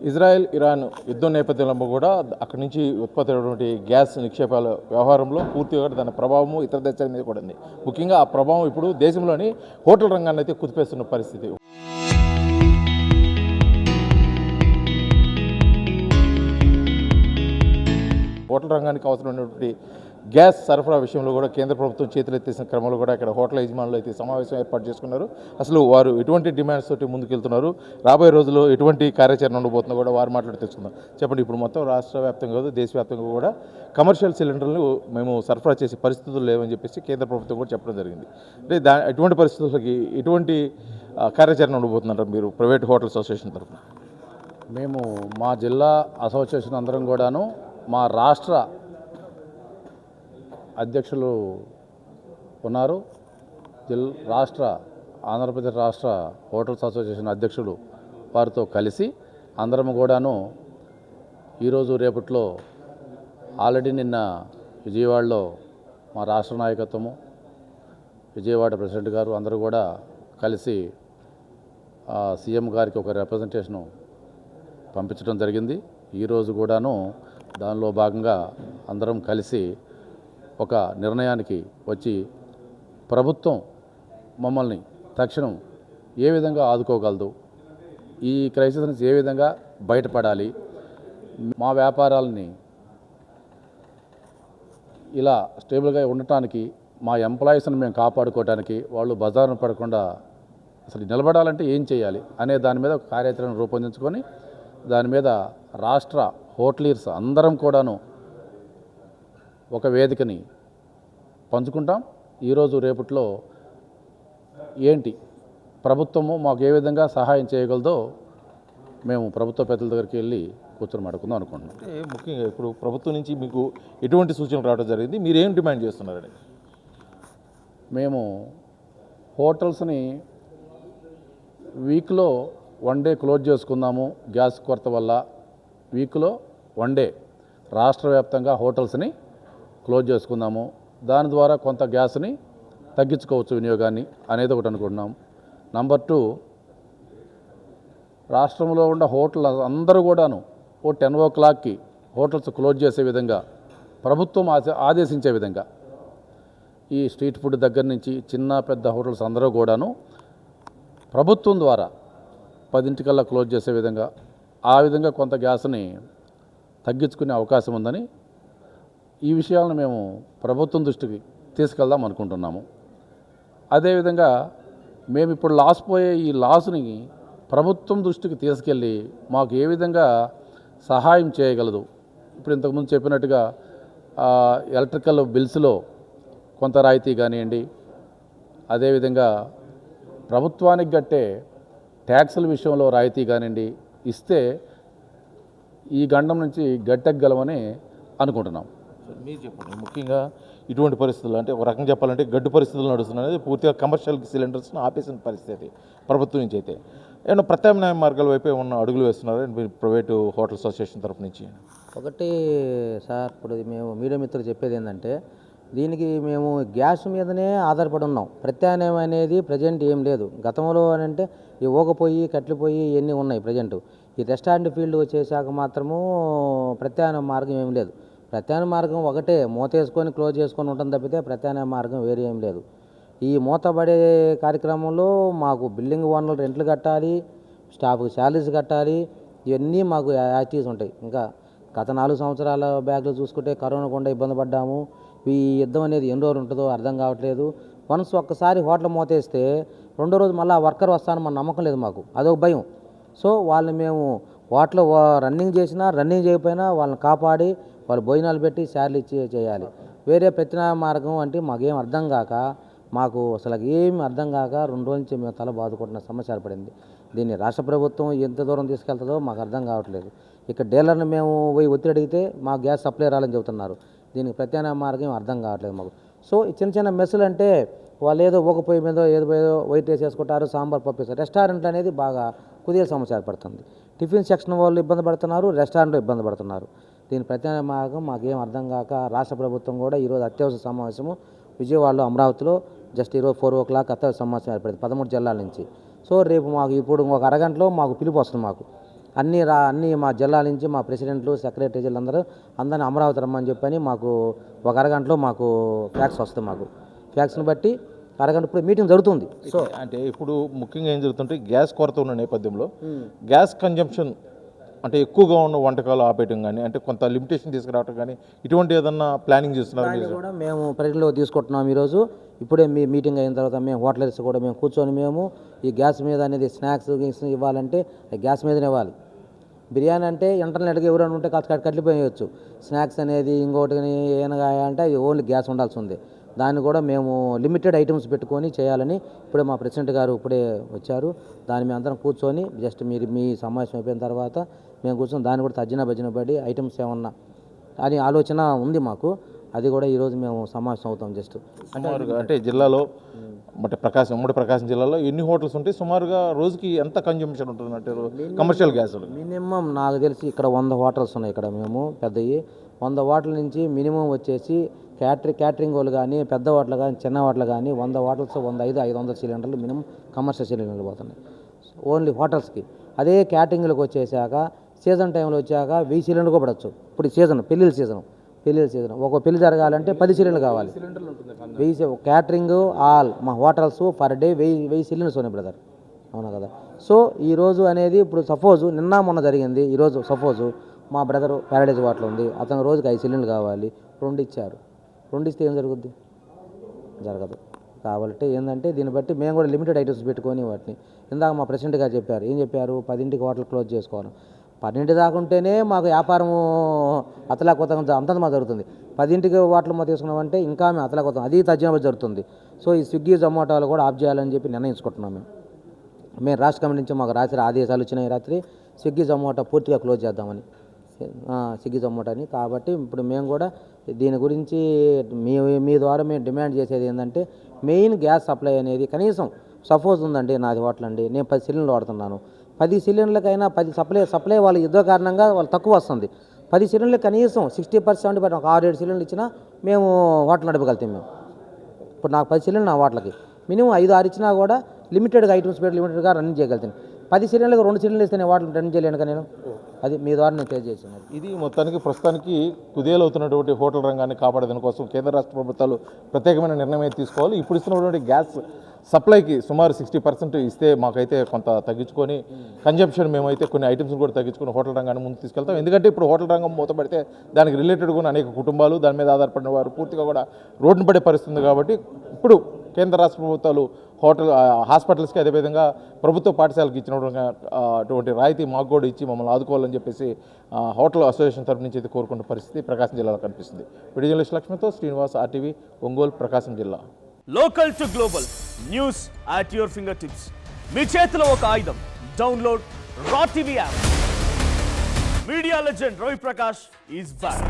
Israel Iran యుద్ధం నేపథ్యంలో కూడా అక్కడి నుంచి ఉత్పత్తి అయినటువంటి గ్యాస్ నిక్షేపాల వ్యవహారంలో పూర్తిగా దాని ప్రభావము ఇతర దేశాల మీద కూడా ఉంది. ముఖ్యంగా ఆ ప్రభావం ఇప్పుడు దేశంలోని హోటల్ రంగాన్ని అయితే కుదిపేస్తున్న పరిస్థితి. హోటల్ రంగానికి అవసరమైనటువంటి గ్యాస్ సరఫరా విషయంలో కూడా కేంద్ర ప్రభుత్వం చేతులెత్తేసిన క్రమంలో కూడా ఇక్కడ హోటల్ యజమానులు అయితే సమావేశం ఏర్పాటు చేసుకున్నారు. అసలు వారు ఎటువంటి డిమాండ్స్ తోటి ముందుకెళ్తున్నారు, రాబోయే రోజుల్లో ఎటువంటి కార్యాచరణ ఉండబోతుందో కూడా వారు మాట్లాడి తెలుసుకుందాం. చెప్పండి, ఇప్పుడు మొత్తం రాష్ట్ర వ్యాప్తంగా కాదు దేశవ్యాప్తంగా కూడా కమర్షియల్ సిలిండర్లు మేము సరఫరా చేసే పరిస్థితులు లేవని చెప్పేసి కేంద్ర ప్రభుత్వం కూడా చెప్పడం జరిగింది. అంటే ఎటువంటి పరిస్థితులకి ఎటువంటి కార్యాచరణ ఉండబోతుందంటారు మీరు ప్రైవేట్ హోటల్స్ అసోసియేషన్ తరఫున? మేము మా జిల్లా అసోసియేషన్ అందరం కూడాను మా రాష్ట్ర అధ్యక్షులు ఉన్నారు. ఆంధ్రప్రదేశ్ రాష్ట్ర హోటల్స్ అసోసియేషన్ అధ్యక్షుడు వారితో కలిసి అందరం కూడాను ఈరోజు రేపట్లో ఆల్రెడీ నిన్న విజయవాడలో మా రాష్ట్ర నాయకత్వము, విజయవాడ ప్రెసిడెంట్ గారు అందరూ కూడా కలిసి సీఎం గారికి ఒక రిప్రజెంటేషను పంపించడం జరిగింది. ఈరోజు కూడాను దానిలో భాగంగా అందరం కలిసి ఒక నిర్ణయానికి వచ్చి ప్రభుత్వం మమ్మల్ని తక్షణం ఏ విధంగా ఆదుకోగలదు, ఈ క్రైసిస్ నుంచి ఏ విధంగా బయటపడాలి, మా వ్యాపారాలని ఇలా స్టేబుల్గా ఉండటానికి, మా ఎంప్లాయీస్ని మేము కాపాడుకోవడానికి, వాళ్ళు బజారును పడకుండా అసలు నిలబడాలంటే ఏం చేయాలి అనే దాని మీద ఒక కార్యాచరణ రూపొందించుకొని దాని మీద రాష్ట్ర హోటలీర్స్ అందరం కూడాను ఒక వేదికని పంచుకుంటాం. ఈరోజు రేపట్లో ఏంటి ప్రభుత్వము మాకు ఏ విధంగా సహాయం చేయగలదో మేము ప్రభుత్వ పెద్దల దగ్గరికి వెళ్ళి కూర్చొని మాట్లాడుకుందాం అనుకుంటున్నాం. అంటే ముఖ్యంగా ఇప్పుడు ప్రభుత్వం నుంచి మీకు ఎటువంటి సూచనలు రావడం జరిగింది, మీరు ఏం డిమాండ్ చేస్తున్నారండి? మేము హోటల్స్ని వీక్లో 1 డే క్లోజ్ చేసుకుందాము, గ్యాస్ కొరత వల్ల వీక్లో 1 డే రాష్ట్ర వ్యాప్తంగా హోటల్స్ని క్లోజ్ చేసుకుందాము, దాని ద్వారా కొంత గ్యాస్ని తగ్గించుకోవచ్చు వినియోగాన్ని అనేది ఒకటి అనుకుంటున్నాం. నంబర్ 2, రాష్ట్రంలో ఉన్న హోటల్ అందరూ కూడాను 10 o'clockకి హోటల్స్ క్లోజ్ చేసే విధంగా ప్రభుత్వం ఆదేశించే విధంగా ఈ స్ట్రీట్ ఫుడ్ దగ్గర నుంచి చిన్న పెద్ద హోటల్స్ అందరూ కూడాను ప్రభుత్వం ద్వారా 10 క్లోజ్ చేసే విధంగా, ఆ విధంగా కొంత గ్యాస్ని తగ్గించుకునే అవకాశం ఉందని ఈ విషయాలను మేము ప్రభుత్వం దృష్టికి తీసుకెళ్దాం అనుకుంటున్నాము. అదేవిధంగా మేము ఇప్పుడు పోయే ఈ లాస్ని ప్రభుత్వం దృష్టికి తీసుకెళ్ళి మాకు ఏ విధంగా సహాయం చేయగలదు. ఇప్పుడు ఇంతకుముందు చెప్పినట్టుగా ఎలక్ట్రికల్ బిల్స్లో కొంత రాయితీ కానివ్వండి, అదేవిధంగా ప్రభుత్వానికి కట్టే ట్యాక్సుల విషయంలో రాయితీ కానివ్వండి ఇస్తే ఈ గండం నుంచి గట్టెక్కగలమని అనుకుంటున్నాం. మీరు చెప్పండి, ముఖ్యంగా ఇటువంటి పరిస్థితులు అంటే ఒక రకంగా చెప్పాలంటే గడ్డు పరిస్థితులు నడుస్తున్నాయి. పూర్తిగా కమర్షియల్ సిలిండర్స్ను ఆపేసిన పరిస్థితి ప్రభుత్వం నుంచి. అయితే ఏమన్నా ప్రత్యామ్నాయ మార్గాల వైపు ఏమన్నా అడుగులు వేస్తున్నారు మీరు ప్రైవేటు హోటల్ అసోసియేషన్ తరఫు నుంచి? ఒకటి సార్, ఇప్పుడు మేము మీడియా మిత్రులు చెప్పేది ఏంటంటే దీనికి మేము గ్యాస్ మీదనే ఆధారపడి ఉన్నాం. ప్రత్యామ్నాయం అనేది ప్రజెంట్ ఏం లేదు. గతంలో అని అంటే ఈ ఊగపోయి కట్లు పొయ్యి ఇవన్నీ ఉన్నాయి. ప్రజెంట్ ఈ రెస్టారెంట్ ఫీల్డ్ వచ్చేసాక మాత్రము ప్రత్యామ్నాయ మార్గం ఏం లేదు. ప్రత్యామ్నాయ మార్గం ఒకటే, మూత వేసుకొని క్లోజ్ చేసుకొని ఉంటుంది తప్పితే ప్రత్యామ్నాయ మార్గం వేరే ఏం లేదు. ఈ మూతపడే కార్యక్రమంలో మాకు బిల్డింగ్ ఓనర్లు రెంట్లు కట్టాలి, స్టాఫ్కి శాలరీస్ కట్టాలి, ఇవన్నీ మాకు యాక్టివిటీస్ ఉంటాయి. ఇంకా గత 4 సంవత్సరాల బ్యాక్లో చూసుకుంటే కరోనా గుండా ఇబ్బంది పడ్డాము. ఈ యుద్ధం అనేది ఎన్ని రోజులు ఉంటుందో అర్థం కావట్లేదు. వన్స్ ఒక్కసారి హోటల్ మూతేస్తే 2వ రోజు మళ్ళీ వర్కర్ వస్తానని మన నమ్మకం లేదు మాకు, అదొక భయం. సో వాళ్ళని మేము హోటల్ రన్నింగ్ చేసినా రన్నింగ్ చేయకపోయినా వాళ్ళని కాపాడి వాళ్ళు భోజనాలు పెట్టి శాలరీ ఇచ్చి చేయాలి. వేరే ప్రత్యామ్నాయ మార్గం అంటే మాకేం అర్థం కాక, మాకు అసలు ఏమి అర్థం కాక 2 రోజుల నుంచి మేము తల బాదుకుంటున్న సమస్య ఏర్పడింది. దీన్ని రాష్ట్ర ప్రభుత్వం ఎంత దూరం తీసుకెళ్తుందో మాకు అర్థం కావట్లేదు. ఇక్కడ డీలర్ని మేము పోయి ఒత్తిడి అడిగితే మాకు గ్యాస్ సప్లై రాలని చెబుతున్నారు. దీనికి ప్రత్యామ్నాయ మార్గం అర్థం కావట్లేదు మాకు. సో చిన్న చిన్న మెస్సులు అంటే వాళ్ళు ఏదో పొయ్యి మీద ఏదో వైట్ వేసేసుకుంటారు, సాంబార్ పప్పు వేస్తారు. రెస్టారెంట్ అనేది బాగా కుదిరే సమస్య ఏర్పడుతుంది. టిఫిన్ సెక్షన్ వాళ్ళు ఇబ్బంది పడుతున్నారు, రెస్టారెంట్లో ఇబ్బంది పడుతున్నారు. దీని ప్రత్యామ్నాయ మార్గం మాకేం అర్థం కాక రాష్ట్ర ప్రభుత్వం కూడా ఈరోజు అత్యవసర సమావేశము విజయవాడలో, అమరావతిలో జస్ట్ ఈరోజు 4 o'clock అత్యవసర సమావేశం ఏర్పడింది 13 జిల్లాల నుంచి. సో రేపు మాకు ఇప్పుడు ఒక అరగంటలో మాకు పిలుపు వస్తుంది. మాకు అన్ని మా జిల్లా నుంచి మా ప్రెసిడెంట్లు సెక్రటరీలు అందరినీ అమరావతి రమ్మని చెప్పని మాకు ఒక అరగంటలో మాకు ఫ్యాక్స్ వస్తాయి. మాకు ఫ్యాక్స్ని బట్టి అరగంట ఇప్పుడు మీటింగ్ జరుగుతుంది. సో అంటే ఇప్పుడు ముఖ్యంగా ఏం జరుగుతుంటే గ్యాస్ కొరత ఉన్న నేపథ్యంలో గ్యాస్ కన్జంప్షన్ అంటే ఎక్కువగా ఉన్న వంటకాలు ఆపేయటం కానీ అంటే కొంత లిమిటేషన్ తీసుకురావటం కానీ ఇటువంటి ఏదన్నా ప్లానింగ్ చేస్తున్నారు దాన్ని కూడా మేము పరిగణలో తీసుకుంటున్నాం. ఈరోజు ఇప్పుడే మీటింగ్ అయిన తర్వాత మేము హోటల్స్ కూడా మేము కూర్చొని మేము ఈ గ్యాస్ మీద అనేది స్నాక్స్ ఇవ్వాలంటే గ్యాస్ మీదనే ఇవ్వాలి. బిర్యానీ అంటే ఇంటర్నెట్గా ఎవరైనా ఉంటే కాస్త కట్లిపోయవచ్చు. స్నాక్స్ అనేది ఇంకోటి ఏనగా అంటే ఓన్లీ గ్యాస్ ఉండాల్సి ఉంది. దాన్ని కూడా మేము లిమిటెడ్ ఐటమ్స్ పెట్టుకొని చేయాలని ఇప్పుడే మా ప్రెసిడెంట్ గారు ఇప్పుడే వచ్చారు. దాన్ని మేము అందరం కూర్చొని జస్ట్ మీరు మీ సమావేశం అయిపోయిన తర్వాత మేము కూర్చొని దాన్ని కూడా భజన పడి ఐటమ్స్ ఏమన్నా అని ఆలోచన ఉంది మాకు. అది కూడా ఈరోజు మేము సమావేశం అవుతాం. జస్ట్ అంటే జిల్లాలో అంటే ఉమ్మడి ప్రకాశం జిల్లాలో ఎన్ని హోటల్స్ ఉంటాయి, సుమారుగా రోజుకి ఎంత కన్జంప్షన్ ఉంటుంది కమర్షియల్ గ్యాస్? మినిమం నాకు తెలిసి ఇక్కడ 100 హోటల్స్ ఉన్నాయి. ఇక్కడ మేము పెద్దవి 100 హోటల్ నుంచి మినిమం వచ్చేసి క్యాటరింగ్ వాళ్ళు కానీ పెద్ద హోటల్ కానీ చిన్న హోటల్ కానీ 100 హోటల్స్ 500 సిలిండర్లు మినిమం కమర్షియల్ సిలిండర్లు పోతున్నాయి ఓన్లీ హోటల్స్కి. అదే క్యాటరింగ్లకు వచ్చేసాక సీజన్ టైంలో వచ్చాక 1000 సిలిండర్ కూడా పడవచ్చు. ఇప్పుడు పెళ్ళిళ్ళ సీజన్ ఒక పెళ్లి జరగాలంటే 10 సిలిండర్లు కావాలి. 1000 క్యాటరింగ్ ఆల్ మా హోటల్స్ పర్ డే 1000 సిలిండర్స్ ఉన్నాయి బ్రదర్. అవునా కదా? సో ఈరోజు అనేది ఇప్పుడు సపోజు నిన్న మొన్న జరిగింది. ఈరోజు సపోజు మా బ్రదరు ప్యారడైజ్ హోటల్ ఉంది, అతను రోజుకి 5 సిలిండర్లు కావాలి, 2 ఇచ్చారు. 2 ఇస్తే ఏం జరుగుద్ది? జరగదు. కాబట్టి ఏంటంటే దీన్ని బట్టి మేము కూడా లిమిటెడ్ ఐటమ్స్ పెట్టుకొని వాటిని ఇందాక మా ప్రెసిడెంట్ గారు చెప్పారు. ఏం చెప్పారు? 10ంటికి హోటల్ క్లోజ్ చేసుకోవాలి. 12 దాకా ఉంటేనే మాకు వ్యాపారము అతలాకుతంగా అంతంత జరుగుతుంది. 10ంటికి హోటల్ మా తీసుకున్నామంటే ఇంకా మేము అతలాకుతం అది తజ్జనబడి జరుగుతుంది. సో ఈ స్విగ్గీ జొమాటోలు కూడా ఆఫ్ చేయాలని చెప్పి నిర్ణయించుకుంటున్నాం. మేము రాష్ట్ర కమిటీ నుంచి మాకు రాత్రి ఆదేశాలు వచ్చినాయి. రాత్రి స్విగ్గీ జొమాటో పూర్తిగా క్లోజ్ చేద్దామని స్విగ్గీ జొమాటోని. కాబట్టి ఇప్పుడు మేము కూడా దీని గురించి మీ ద్వారా మేము డిమాండ్ చేసేది ఏంటంటే మెయిన్ గ్యాస్ సప్లై అనేది కనీసం సపోజ్ ఉందండి నాది హోటల్ అండి, నేను 10 సిలిండర్లు వాడుతున్నాను. 10 సిలిండర్లకైనా 10 సప్లై వాళ్ళకి యుద్ధ కారణంగా వాళ్ళు తక్కువ వస్తుంది. 10 సిలిండర్లు కనీసం 60% 70% ఒక 6-7 సిలిండర్లు ఇచ్చినా మేము హోటల్ నడపగలుగుతాం. మేము ఇప్పుడు నాకు 10 సిలిండర్లు నా హోటల్కి మినిమం 5-6 ఇచ్చినా కూడా లిమిటెడ్గా ఐటమ్స్ పెట్టి లిమిటెడ్గా రన్ చేయగలుగుతాను. 10 సిలిండర్లకు 2 సిలిండర్లు ఇస్తే నేను హోటల్ రన్ చేయలేను కదా నేను. అది మీ ద్వారా నేను తెలియజేసాను. ఇది మొత్తానికి ప్రస్తుతానికి కుదేలవుతున్నటువంటి హోటల్ రంగాన్ని కాపాడేదాని కోసం కేంద్ర రాష్ట్ర ప్రభుత్వాలు ప్రత్యేకమైన నిర్ణయం తీసుకోవాలి. ఇప్పుడు ఇస్తున్నటువంటి గ్యాస్ సప్లైకి సుమారు 60% ఇస్తే మాకైతే కొంత తగ్గించుకొని కన్జంప్షన్ మేమైతే కొన్ని ఐటమ్స్ కూడా తగ్గించుకొని హోటల్ రంగాన్ని ముందుకు తీసుకెళ్తాం. ఎందుకంటే ఇప్పుడు హోటల్ రంగం మూతపడితే దానికి రిలేటెడ్గా ఉన్న అనేక కుటుంబాలు దాని మీద ఆధారపడిన వారు పూర్తిగా కూడా రోడ్డున పడే పరిస్థితి ఉంది. కాబట్టి ఇప్పుడు కేంద్ర రాష్ట్ర ప్రభుత్వాలు హాస్పిటల్స్కి అదేవిధంగా ప్రభుత్వ పాఠశాలకు ఇచ్చినటువంటి రాయితీ మాకు కూడా ఇచ్చి మమ్మల్ని ఆదుకోవాలని చెప్పేసి హోటల్ అసోసియేషన్ తరఫు నుంచి అయితే కోరుకున్న పరిస్థితి ప్రకాశం జిల్లాలో కనిపిస్తుంది. వీడియో జర్నలిస్ట్ లక్ష్మితో శ్రీనివాస్, RTV, ఒంగోలు, ప్రకాశం జిల్లా. Local to global news at your fingertips. మీ చేతిలో ఒక ఆయుధం. Download raw TV app. Media legend Ravi Prakash is back.